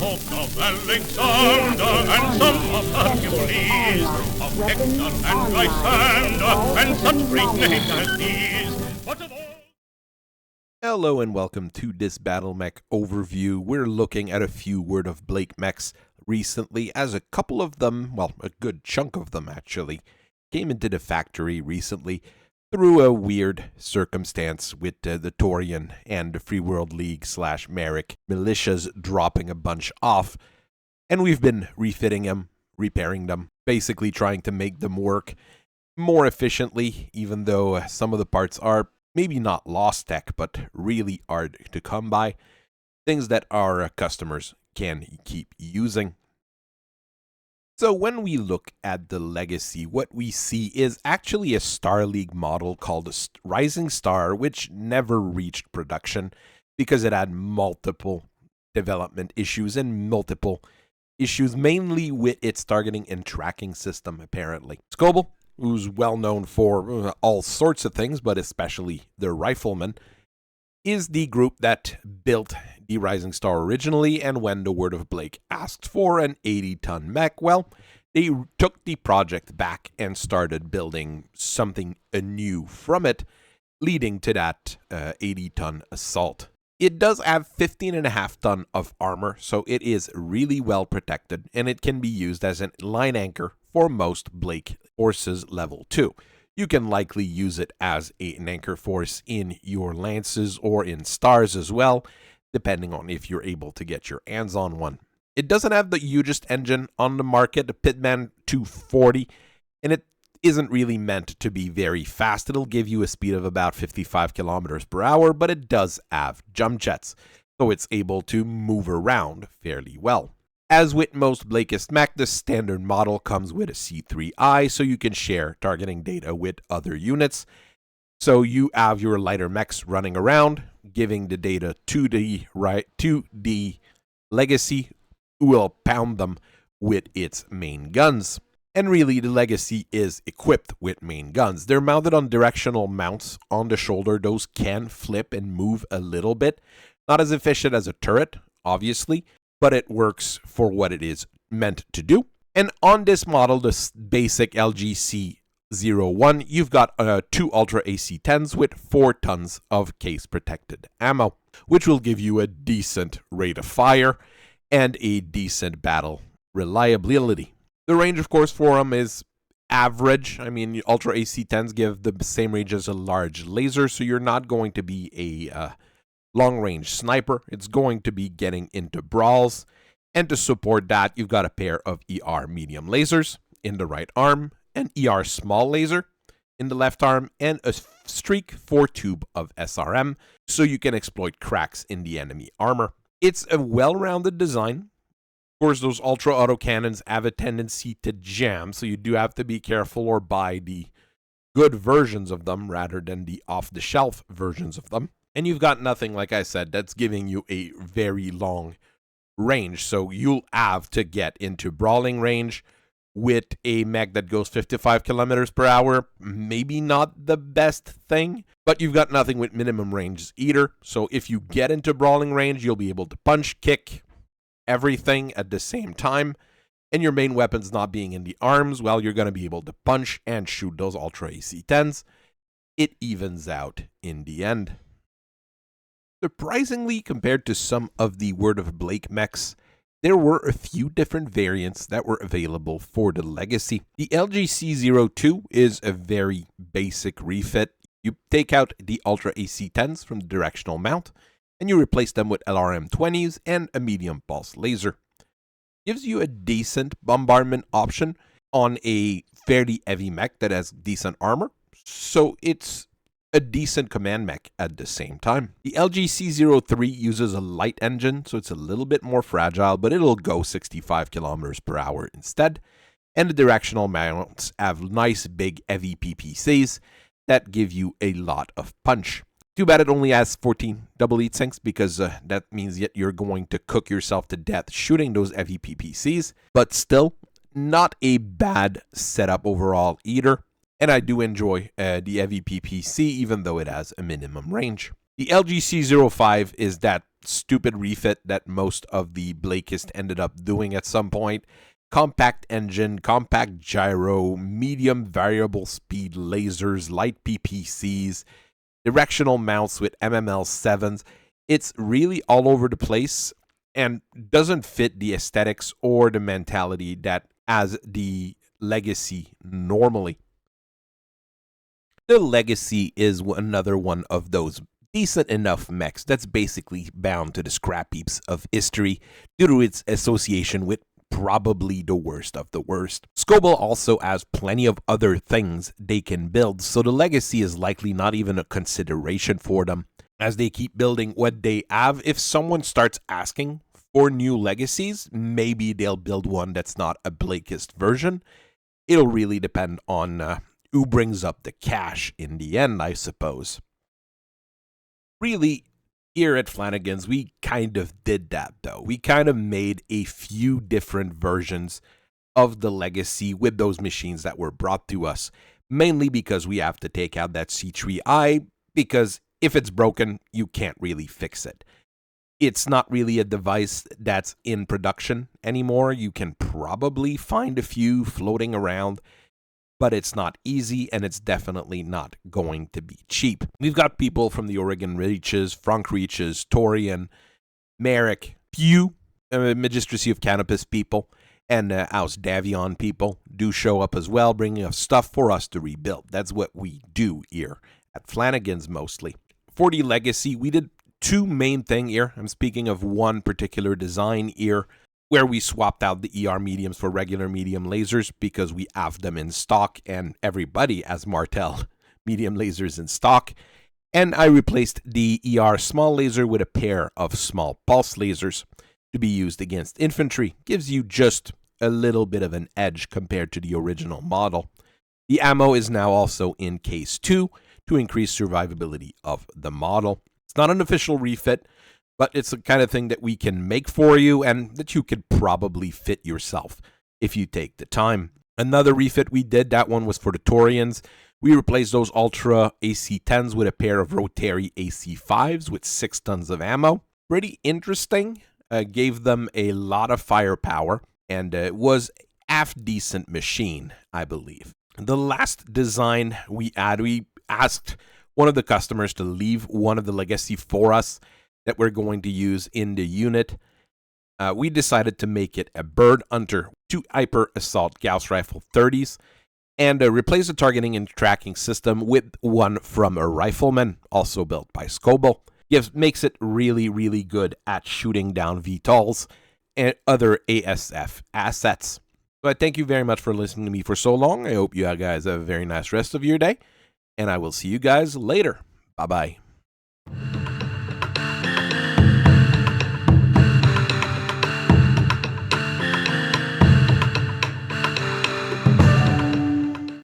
folk of Alexander, and some of Hercules, of Hector and Lysander, and such great names as these. But of all... Hello and welcome to this Battletech overview. We're looking at a few Word of Blake mechs recently, as a couple of them, well, a good chunk of them actually, came into the factory recently through a weird circumstance with the Taurian and the Free World League / Marik militias dropping a bunch off, and we've been refitting them, repairing them, basically trying to make them work more efficiently, even though some of the parts are maybe not lost tech, but really hard to come by, things that our customers can keep using. So when we look at the legacy, what we see is actually a Star League model called Rising Star, which never reached production because it had multiple development issues and multiple issues, mainly with its targeting and tracking system, apparently. Skobel, who's well known for all sorts of things, but especially the rifleman, is the group that built the Rising Star originally, and when the Word of Blake asked for an 80-ton mech, well, they took the project back and started building something anew from it, leading to that 80-ton assault. It does have 15.5 ton of armor, so it is really well protected, and it can be used as a line anchor for most Blake forces level 2. You can likely use it as an anchor force in your lances or in stars as well, depending on if you're able to get your hands on one. It doesn't have the hugest engine on the market, the Pitman 240, and it isn't really meant to be very fast. It'll give you a speed of about 55 kilometers per hour, but it does have jump jets, so it's able to move around fairly well. As with most Blakist mech, the standard model comes with a C3I, so you can share targeting data with other units. So you have your lighter mechs running around, giving the data to the legacy, who will pound them with its main guns. And really, the legacy is equipped with main guns. They're mounted on directional mounts on the shoulder. Those can flip and move a little bit. Not as efficient as a turret, obviously, but it works for what it is meant to do. And on this model, this basic LGC-01, you've got 2 Ultra AC-10s with 4 tons of case-protected ammo, which will give you a decent rate of fire and a decent battle reliability. The range, of course, for them is average. I mean, Ultra AC-10s give the same range as a large laser, so you're not going to be a long-range sniper. It's going to be getting into brawls, and to support that, you've got a pair of ER medium lasers in the right arm, an ER small laser in the left arm, and a Streak 4-tube of SRM, so you can exploit cracks in the enemy armor. It's a well-rounded design. Of course, those ultra autocannons have a tendency to jam, so you do have to be careful or buy the good versions of them rather than the off-the-shelf versions of them. And you've got nothing, like I said, that's giving you a very long range. So you'll have to get into brawling range with a mech that goes 55 kilometers per hour. Maybe not the best thing, but you've got nothing with minimum range either. So if you get into brawling range, you'll be able to punch, kick, everything at the same time. And your main weapons not being in the arms, well, you're going to be able to punch and shoot those Ultra AC-10s. It evens out in the end. Surprisingly, compared to some of the Word of Blake mechs, there were a few different variants that were available for the legacy. The LGC-02 is a very basic refit. You take out the Ultra AC-10s from the directional mount, and you replace them with LRM-20s and a medium pulse laser. Gives you a decent bombardment option on a fairly heavy mech that has decent armor, so it's a decent command mech at the same time. The LGC-03 uses a light engine, so it's a little bit more fragile, but it'll go 65 kilometers per hour instead. And the directional mounts have nice big heavy PPCs that give you a lot of punch. Too bad it only has 14 double heat sinks, because that means that you're going to cook yourself to death shooting those heavy PPCs, but still not a bad setup overall either. And I do enjoy the heavy PPC, even though it has a minimum range. The LGC-05 is that stupid refit that most of the Blakist ended up doing at some point. Compact engine, compact gyro, medium variable speed lasers, light PPCs, directional mounts with MML7s. It's really all over the place and doesn't fit the aesthetics or the mentality that as the Legacy normally. The Legacy is another one of those decent enough mechs that's basically bound to the scrap heaps of history due to its association with probably the worst of the worst. Skobel also has plenty of other things they can build, so the Legacy is likely not even a consideration for them as they keep building what they have. If someone starts asking for new Legacies, maybe they'll build one that's not a Blakist version. It'll really depend on who brings up the cash in the end, I suppose. Really, here at Flanagan's, we kind of did that, though. We kind of made a few different versions of the Legacy with those machines that were brought to us, mainly because we have to take out that C3i, because if it's broken, you can't really fix it. It's not really a device that's in production anymore. You can probably find a few floating around, but it's not easy, and it's definitely not going to be cheap. We've got people from the Oregon Reaches, Frank Reaches, Torian, Marik, few Magistracy of Canopus people, and House Davion people do show up as well, bringing us stuff for us to rebuild. That's what we do here at Flanagan's mostly. For the Legacy, we did two main things here. I'm speaking of one particular design here, where we swapped out the ER mediums for regular medium lasers because we have them in stock and everybody has Martel medium lasers in stock. And I replaced the ER small laser with a pair of small pulse lasers to be used against infantry. Gives you just a little bit of an edge compared to the original model. The ammo is now also in case 2 to increase survivability of the model. It's not an official refit, but it's the kind of thing that we can make for you and that you could probably fit yourself if you take the time. Another refit we did, that one was for the Torians. We replaced those Ultra AC-10s with a pair of Rotary AC-5s with 6 tons of ammo. Pretty interesting. Gave them a lot of firepower and was a half-decent machine, I believe. The last design we had, we asked one of the customers to leave one of the Legacy for us that we're going to use in the unit. We decided to make it a Bird Hunter 2 Hyper Assault Gauss Rifle 30s and replace the targeting and tracking system with one from a Rifleman, also built by Skobel. Makes it really, really good at shooting down VTOLs and other ASF assets. So I thank you very much for listening to me for so long. I hope you guys have a very nice rest of your day, and I will see you guys later. Bye-bye.